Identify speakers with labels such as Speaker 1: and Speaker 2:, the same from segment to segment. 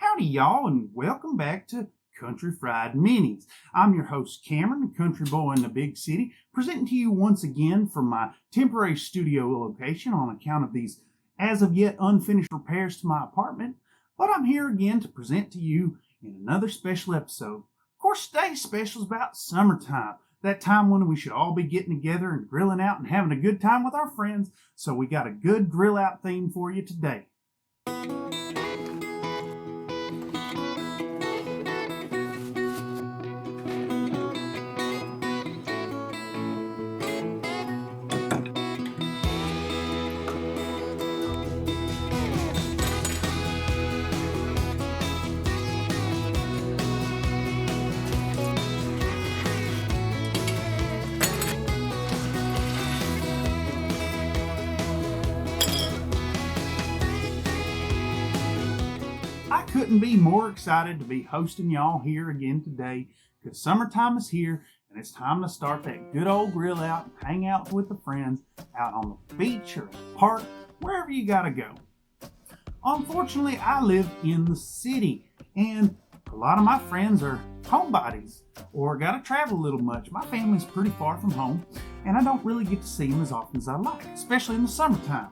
Speaker 1: Howdy, y'all, and welcome back to Country Fried Minis. I'm your host, Cameron, the country boy in the big city, presenting to you once again from my temporary studio location on account of these as of yet unfinished repairs to my apartment. But I'm here again to present to you in another special episode. Of course, today's special is about summertime. That time when we should all be getting together and grilling out and having a good time with our friends. So we got a good grill out theme for you today. I couldn't be more excited to be hosting y'all here again today because summertime is here and it's time to start that good old grill out and hang out with the friends out on the beach or park, wherever you gotta go. Unfortunately, I live in the city and a lot of my friends are homebodies or gotta travel a little much. My family's pretty far from home and I don't really get to see them as often as I like, especially in the summertime.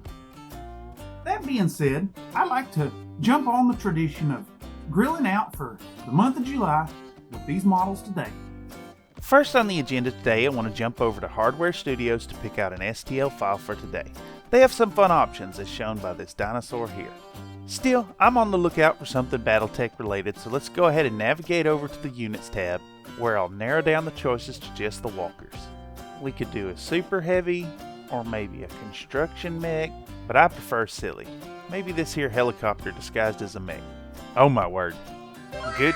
Speaker 1: That being said, I like to jump on the tradition of grilling out for the month of July with these models today.
Speaker 2: First on the agenda today, I want to jump over to Hardware Studios to pick out an STL file for today. They have some fun options as shown by this dinosaur here. Still, I'm on the lookout for something Battletech related, so let's go ahead and navigate over to the Units tab, where I'll narrow down the choices to just the walkers. We could do a super heavy, or maybe a construction mech, but I prefer silly. Maybe this here helicopter disguised as a mech. Oh my word. Good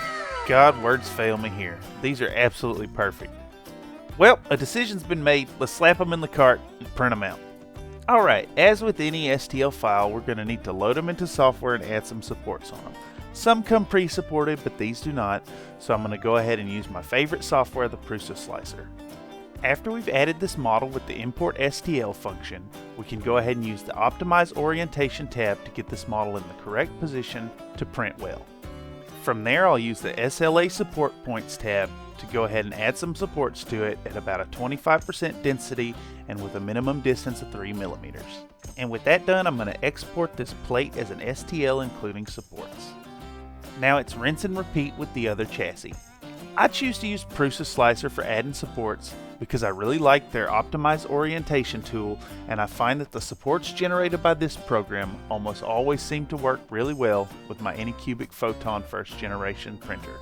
Speaker 2: God, words fail me here. These are absolutely perfect. Well, a decision's been made. Let's slap them in the cart and print them out. Alright, as with any STL file, we're going to need to load them into software and add some supports on them. Some come pre-supported, but these do not, so I'm going to go ahead and use my favorite software, the Prusa Slicer. After we've added this model with the Import STL function, we can go ahead and use the Optimize Orientation tab to get this model in the correct position to print well. From there, I'll use the SLA Support Points tab to go ahead and add some supports to it at about a 25% density and with a minimum distance of 3 millimeters. And with that done, I'm going to export this plate as an STL including supports. Now it's rinse and repeat with the other chassis. I choose to use Prusa Slicer for adding supports because I really like their Optimize Orientation tool, and I find that the supports generated by this program almost always seem to work really well with my Anycubic Photon first generation printer.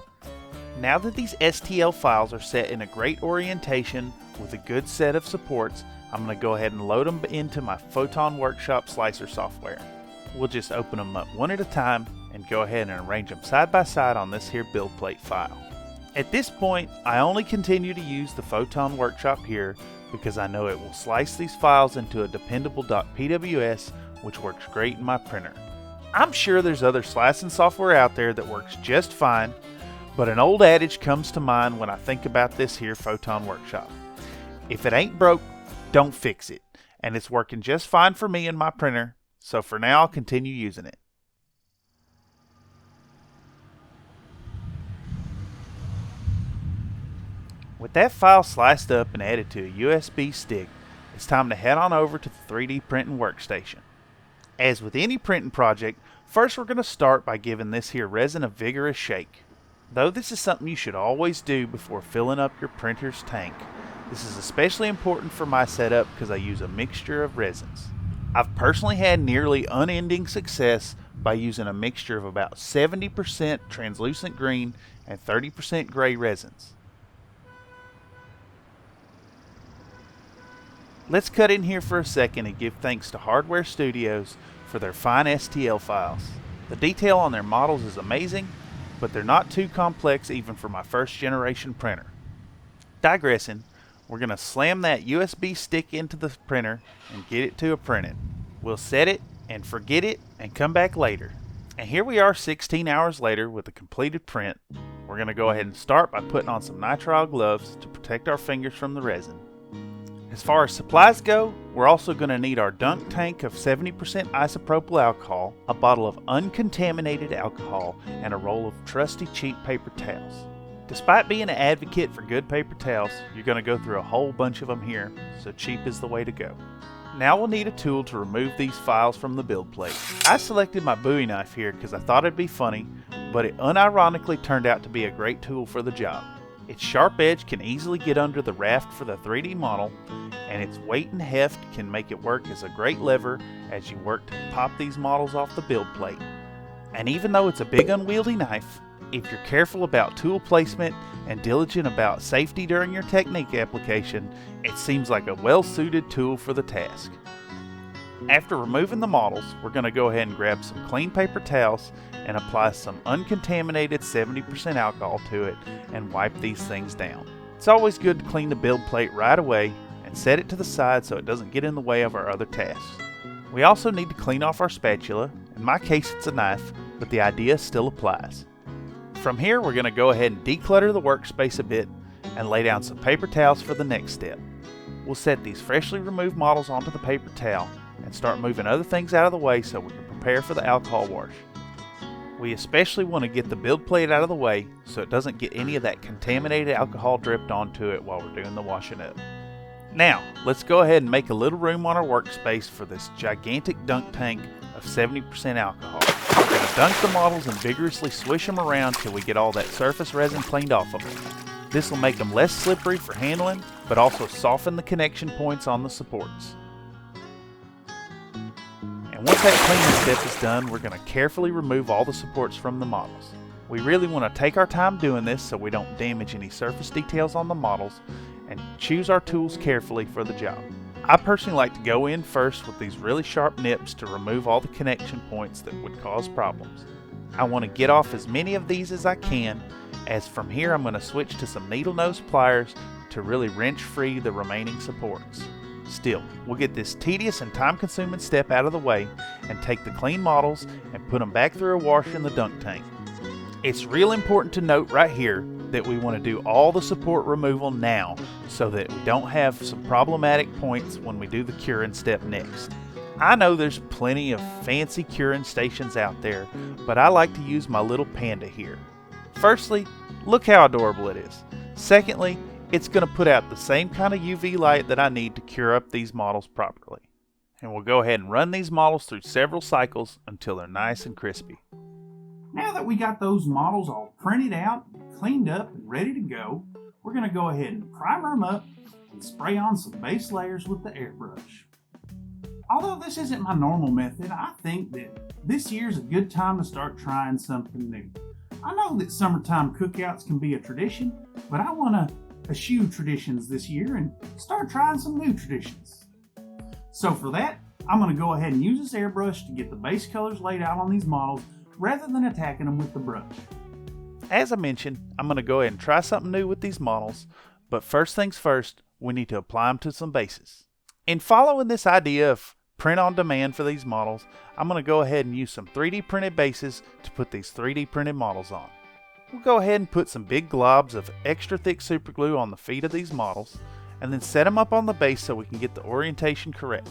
Speaker 2: Now that these STL files are set in a great orientation with a good set of supports, I'm going to go ahead and load them into my Photon Workshop Slicer software. We'll just open them up one at a time and go ahead and arrange them side by side on this here build plate file. At this point, I only continue to use the Photon Workshop here because I know it will slice these files into a dependable .pws, which works great in my printer. I'm sure there's other slicing software out there that works just fine, but an old adage comes to mind when I think about this here Photon Workshop. If it ain't broke, don't fix it, and it's working just fine for me and my printer, so for now I'll continue using it. With that file sliced up and added to a USB stick, it's time to head on over to the 3D printing workstation. As with any printing project, first we're going to start by giving this here resin a vigorous shake. Though this is something you should always do before filling up your printer's tank, this is especially important for my setup because I use a mixture of resins. I've personally had nearly unending success by using a mixture of about 70% translucent green and 30% gray resins. Let's cut in here for a second and give thanks to Hardware Studios for their fine STL files. The detail on their models is amazing, but they're not too complex even for my first generation printer. Digressing, we're going to slam that USB stick into the printer and get it to a printing. We'll set it and forget it and come back later. And here we are 16 hours later with a completed print. We're going to go ahead and start by putting on some nitrile gloves to protect our fingers from the resin. As far as supplies go, we're also going to need our dunk tank of 70% isopropyl alcohol, a bottle of uncontaminated alcohol, and a roll of trusty cheap paper towels. Despite being an advocate for good paper towels, you're going to go through a whole bunch of them here, so cheap is the way to go. Now we'll need a tool to remove these files from the build plate. I selected my Bowie knife here because I thought it'd be funny, but it unironically turned out to be a great tool for the job. Its sharp edge can easily get under the raft for the 3D model, and its weight and heft can make it work as a great lever as you work to pop these models off the build plate. And even though it's a big unwieldy knife, if you're careful about tool placement and diligent about safety during your technique application, it seems like a well-suited tool for the task. After removing the models, we're going to go ahead and grab some clean paper towels and apply some uncontaminated 70% alcohol to it and wipe these things down. It's always good to clean the build plate right away and set it to the side so it doesn't get in the way of our other tasks. We also need to clean off our spatula. In my case it's a knife, but the idea still applies. From here we're going to go ahead and declutter the workspace a bit and lay down some paper towels for the next step. We'll set these freshly removed models onto the paper towel and start moving other things out of the way so we can prepare for the alcohol wash. We especially want to get the build plate out of the way so it doesn't get any of that contaminated alcohol dripped onto it while we're doing the washing up. Now, let's go ahead and make a little room on our workspace for this gigantic dunk tank of 70% alcohol. We're going to dunk the models and vigorously swish them around till we get all that surface resin cleaned off of them. This will make them less slippery for handling, but also soften the connection points on the supports. And once that cleaning step is done, we're going to carefully remove all the supports from the models. We really want to take our time doing this so we don't damage any surface details on the models and choose our tools carefully for the job. I personally like to go in first with these really sharp nips to remove all the connection points that would cause problems. I want to get off as many of these as I can, as from here I'm going to switch to some needle nose pliers to really wrench free the remaining supports. Still, we'll get this tedious and time-consuming step out of the way and take the clean models and put them back through a washer in the dunk tank. It's real important to note right here that we want to do all the support removal now so that we don't have some problematic points when we do the curing step next. I know there's plenty of fancy curing stations out there, but I like to use my little panda here. Firstly, look how adorable it is. Secondly, it's going to put out the same kind of UV light that I need to cure up these models properly. And we'll go ahead and run these models through several cycles until they're nice and crispy.
Speaker 1: Now that we got those models all printed out, cleaned up, and ready to go, we're going to go ahead and primer them up and spray on some base layers with the airbrush. Although this isn't my normal method, I think that this year's a good time to start trying something new. I know that summertime cookouts can be a tradition, but I want to eschew traditions this year and start trying some new traditions. So for that, I'm going to go ahead and use this airbrush to get the base colors laid out on these models rather than attacking them with the brush.
Speaker 2: As I mentioned, I'm going to go ahead and try something new with these models, but first things first, we need to apply them to some bases. In following this idea of print on demand for these models, I'm going to go ahead and use some 3D printed bases to put these 3D printed models on. We'll go ahead and put some big globs of extra thick super glue on the feet of these models, and then set them up on the base so we can get the orientation correct.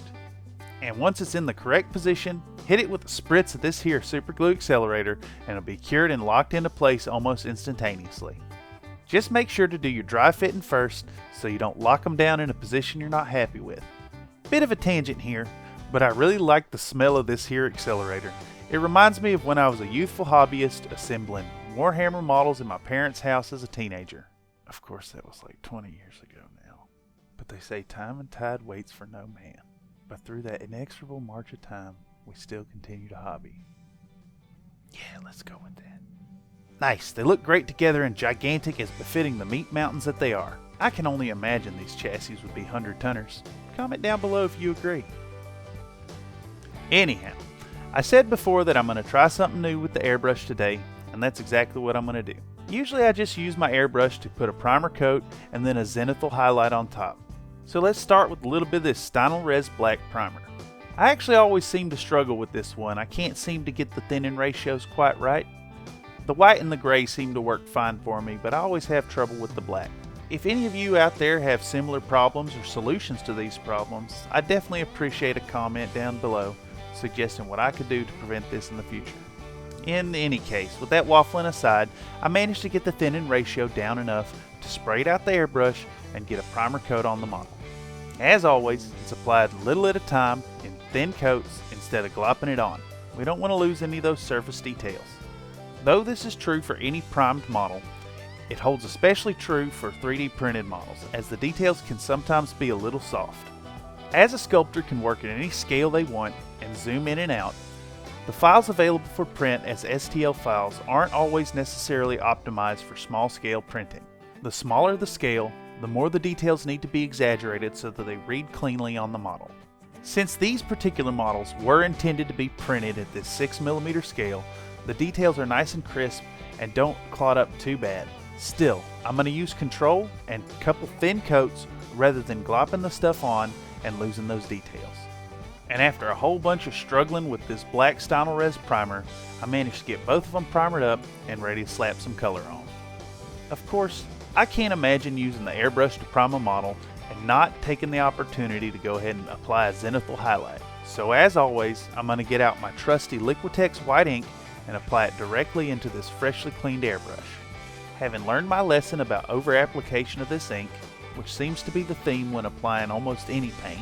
Speaker 2: And once it's in the correct position, hit it with a spritz of this here super glue accelerator and it'll be cured and locked into place almost instantaneously. Just make sure to do your dry fitting first so you don't lock them down in a position you're not happy with. Bit of a tangent here, but I really like the smell of this here accelerator. It reminds me of when I was a youthful hobbyist assembling Warhammer models in my parents' house as a teenager. Of course that was like 20 years ago now. But they say time and tide waits for no man. But through that inexorable march of time, we still continue to hobby. Yeah, let's go with that. Nice, they look great together and gigantic as befitting the meat mountains that they are. I can only imagine these chassis would be 100-tonners. Comment down below if you agree. Anyhow, I said before that I'm going to try something new with the airbrush today, and that's exactly what I'm going to do. Usually I just use my airbrush to put a primer coat and then a zenithal highlight on top. So let's start with a little bit of this Stynylrez Res Black primer. I actually always seem to struggle with this one. I can't seem to get the thinning ratios quite right. The white and the gray seem to work fine for me, but I always have trouble with the black. If any of you out there have similar problems or solutions to these problems, I definitely appreciate a comment down below suggesting what I could do to prevent this in the future. In any case, with that waffling aside, I managed to get the thinning ratio down enough to spray it out the airbrush and get a primer coat on the model. As always, it's applied little at a time in thin coats instead of glopping it on. We don't want to lose any of those surface details. Though this is true for any primed model, it holds especially true for 3D printed models, as the details can sometimes be a little soft. As a sculptor can work at any scale they want and zoom in and out, the files available for print as STL files aren't always necessarily optimized for small scale printing. The smaller the scale, the more the details need to be exaggerated so that they read cleanly on the model. Since these particular models were intended to be printed at this 6mm scale, the details are nice and crisp and don't clot up too bad. Still, I'm going to use control and a couple thin coats rather than glopping the stuff on and losing those details. And after a whole bunch of struggling with this black Stynylrez primer, I managed to get both of them primered up and ready to slap some color on. Of course, I can't imagine using the airbrush to prime a model and not taking the opportunity to go ahead and apply a zenithal highlight. So as always, I'm going to get out my trusty Liquitex white ink and apply it directly into this freshly cleaned airbrush. Having learned my lesson about over-application of this ink, which seems to be the theme when applying almost any paint,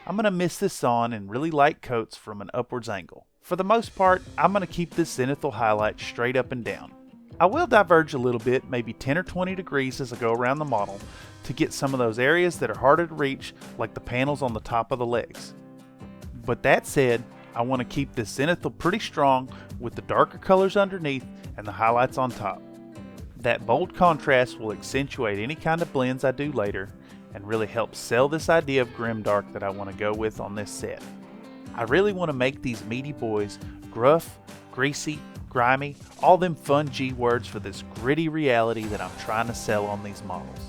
Speaker 2: I'm going to mist this on in really light coats from an upwards angle. For the most part, I'm going to keep this zenithal highlight straight up and down. I will diverge a little bit, maybe 10 or 20 degrees as I go around the model, to get some of those areas that are harder to reach, like the panels on the top of the legs. But that said, I want to keep this zenithal pretty strong with the darker colors underneath and the highlights on top. That bold contrast will accentuate any kind of blends I do later and really help sell this idea of grimdark that I want to go with on this set. I really want to make these meaty boys gruff, greasy, grimy, all them fun G words for this gritty reality that I'm trying to sell on these models.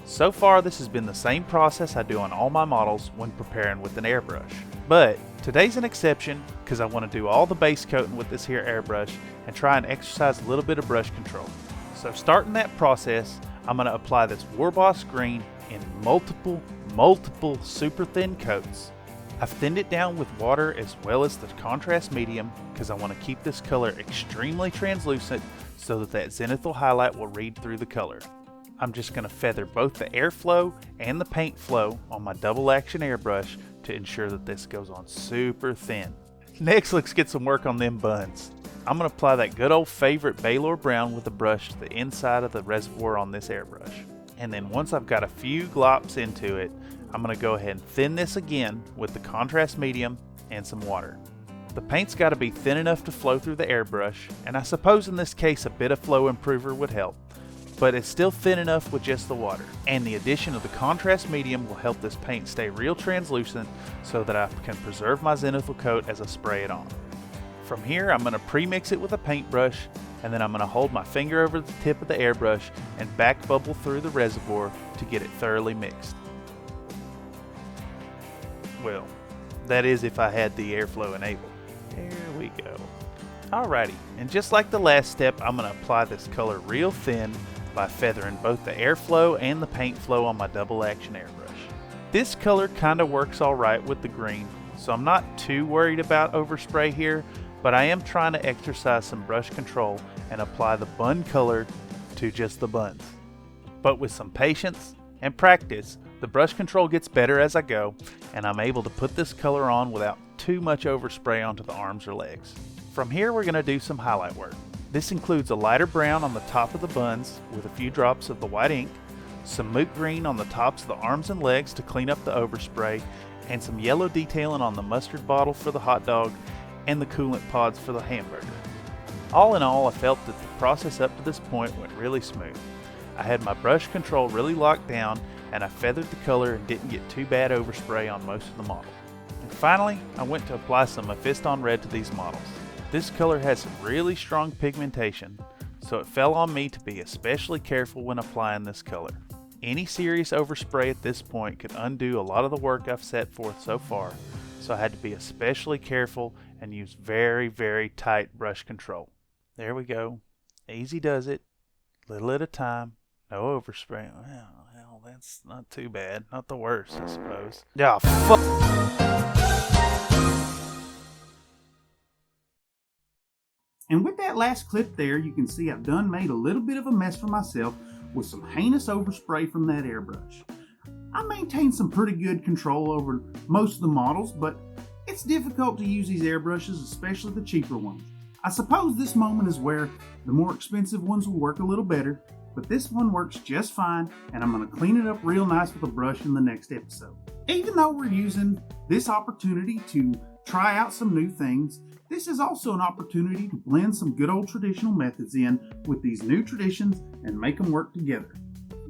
Speaker 2: So far this has been the same process I do on all my models when preparing with an airbrush. But today's an exception because I want to do all the base coating with this here airbrush and try and exercise a little bit of brush control. So starting that process, I'm going to apply this Warboss green in multiple super thin coats. I've thinned it down with water as well as the contrast medium because I want to keep this color extremely translucent so that zenithal highlight will read through the color. I'm just going to feather both the airflow and the paint flow on my double action airbrush to ensure that this goes on super thin. Next, let's get some work on them buns. I'm going to apply that good old favorite Baylor Brown with a brush to the inside of the reservoir on this airbrush. And then once I've got a few glops into it, I'm going to go ahead and thin this again with the contrast medium and some water. The paint's got to be thin enough to flow through the airbrush, and I suppose in this case a bit of flow improver would help, but it's still thin enough with just the water. And the addition of the contrast medium will help this paint stay real translucent so that I can preserve my zenithal coat as I spray it on. From here, I'm going to pre-mix it with a paintbrush, and then I'm going to hold my finger over the tip of the airbrush and back bubble through the reservoir to get it thoroughly mixed. Well, that is if I had the airflow enabled. There we go. Alrighty, and just like the last step, I'm going to apply this color real thin by feathering both the airflow and the paint flow on my double action airbrush. This color kind of works alright with the green, so I'm not too worried about overspray here, but I am trying to exercise some brush control and apply the bun color to just the buns. But with some patience and practice, the brush control gets better as I go, and I'm able to put this color on without too much overspray onto the arms or legs. From here, we're going to do some highlight work. This includes a lighter brown on the top of the buns with a few drops of the white ink, some moot green on the tops of the arms and legs to clean up the overspray, and some yellow detailing on the mustard bottle for the hot dog and the coolant pods for the hamburger. All in all, I felt that the process up to this point went really smooth. I had my brush control really locked down, and I feathered the color and didn't get too bad overspray on most of the model. And finally, I went to apply some Mephiston Red to these models. This color has some really strong pigmentation, so it fell on me to be especially careful when applying this color. Any serious overspray at this point could undo a lot of the work I've set forth so far, so I had to be especially careful and use very tight brush control. There we go. Easy does it, little at a time. No overspray. Well, that's not too bad. Not the worst, I suppose. Yeah, fuck.
Speaker 1: And with that last clip there, you can see I've done made a little bit of a mess for myself with some heinous overspray from that airbrush. I maintain some pretty good control over most of the models, but it's difficult to use these airbrushes, especially the cheaper ones. I suppose this moment is where the more expensive ones will work a little better, but this one works just fine, and I'm going to clean it up real nice with a brush in the next episode. Even though we're using this opportunity to try out some new things, this is also an opportunity to blend some good old traditional methods in with these new traditions and make them work together.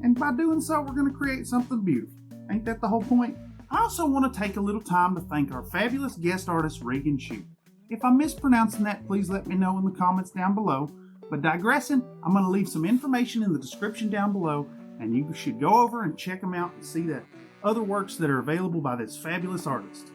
Speaker 1: And by doing so, we're going to create something beautiful. Ain't that the whole point? I also want to take a little time to thank our fabulous guest artist, Regan Shupe. If I'm mispronouncing that, please let me know in the comments down below. But digressing, I'm going to leave some information in the description down below, and you should go over and check them out and see the other works that are available by this fabulous artist.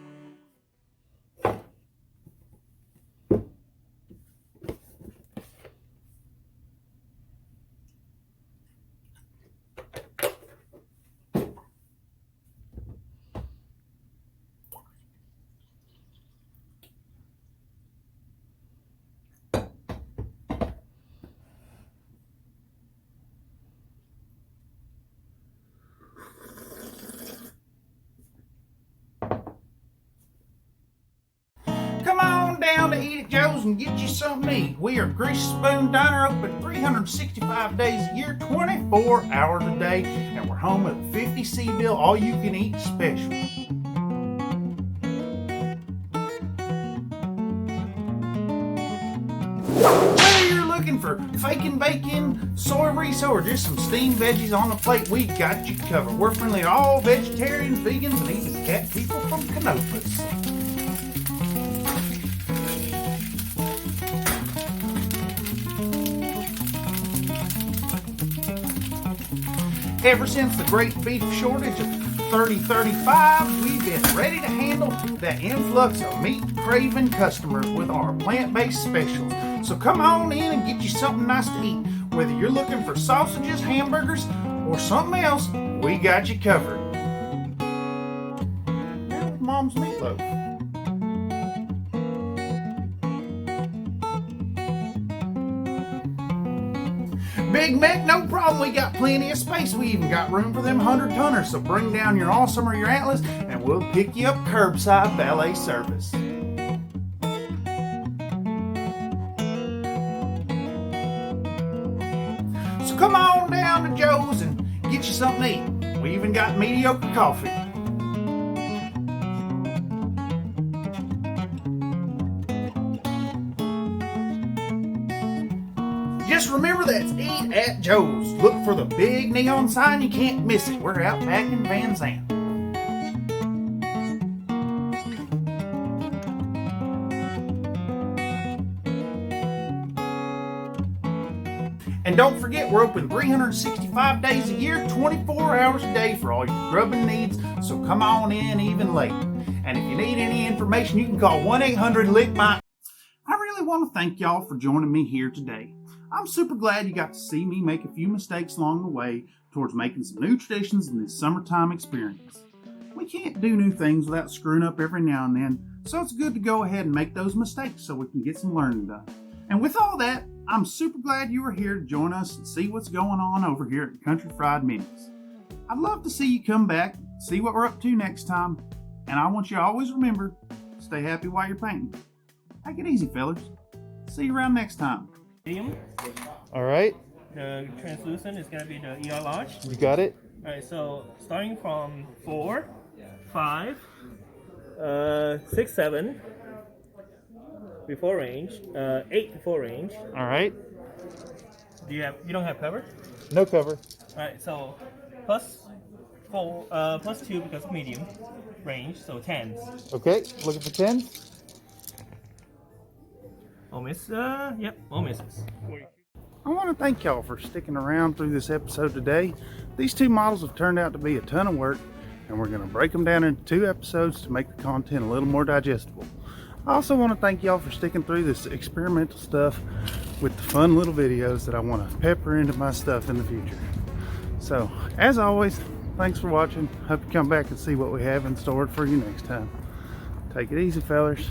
Speaker 1: Come on down to Eat at Joe's and get you something to eat. We are Greasy Spoon Diner, open 365 days a year, 24 hours a day, and we're home with a 50 bill, all you can eat special. Whether you're looking for bacon, soy riso, or just some steamed veggies on the plate, we got you covered. We're friendly to all vegetarians, vegans, and even cat people from Canopus. Ever since the great beef shortage of 3035, we've been ready to handle that influx of meat-craving customers with our plant-based specials. So come on in and get you something nice to eat. Whether you're looking for sausages, hamburgers, or something else, we got you covered. Now with Mom's meatloaf. Big Mac, no problem. We got plenty of space. We even got room for them 100-tonners. So bring down your Awesome or your Atlas, and we'll pick you up curbside valet service. So come on down to Joe's and get you something to eat. We even got mediocre coffee. Just remember, that's Eat at Joe's. Look for the big neon sign, you can't miss it. We're out back in Van Zandt. And don't forget, we're open 365 days a year, 24 hours a day for all your grubbing needs, so come on in even late. And if you need any information, you can call 1-800-LICK-MY. I really want to thank y'all for joining me here today. I'm super glad you got to see me make a few mistakes along the way towards making some new traditions in this summertime experience. We can't do new things without screwing up every now and then, so it's good to go ahead and make those mistakes so we can get some learning done. And with all that, I'm super glad you were here to join us and see what's going on over here at Country Fried Minis. I'd love to see you come back, see what we're up to next time, and I want you to always remember, stay happy while you're painting. Take it easy, fellas. See you around next time.
Speaker 3: Medium.
Speaker 2: All right,
Speaker 3: The translucent is going to be the ER large.
Speaker 2: you got it.
Speaker 3: Alright, so starting from 4, 5, 6, 7 before range, 8 before range.
Speaker 2: All right,
Speaker 3: You don't have cover?
Speaker 2: no cover.
Speaker 3: Alright, so plus 4, plus 2 because medium range, so 10s.
Speaker 2: Okay, looking for 10.
Speaker 3: All miss, yep, all misses.
Speaker 1: I want to thank y'all for sticking around through this episode today. These two models have turned out to be a ton of work, and we're going to break them down into 2 episodes to make the content a little more digestible. I also want to thank y'all for sticking through this experimental stuff with the fun little videos that I want to pepper into my stuff in the future. So, as always, thanks for watching. Hope you come back and see what we have in store for you next time. Take it easy, fellers.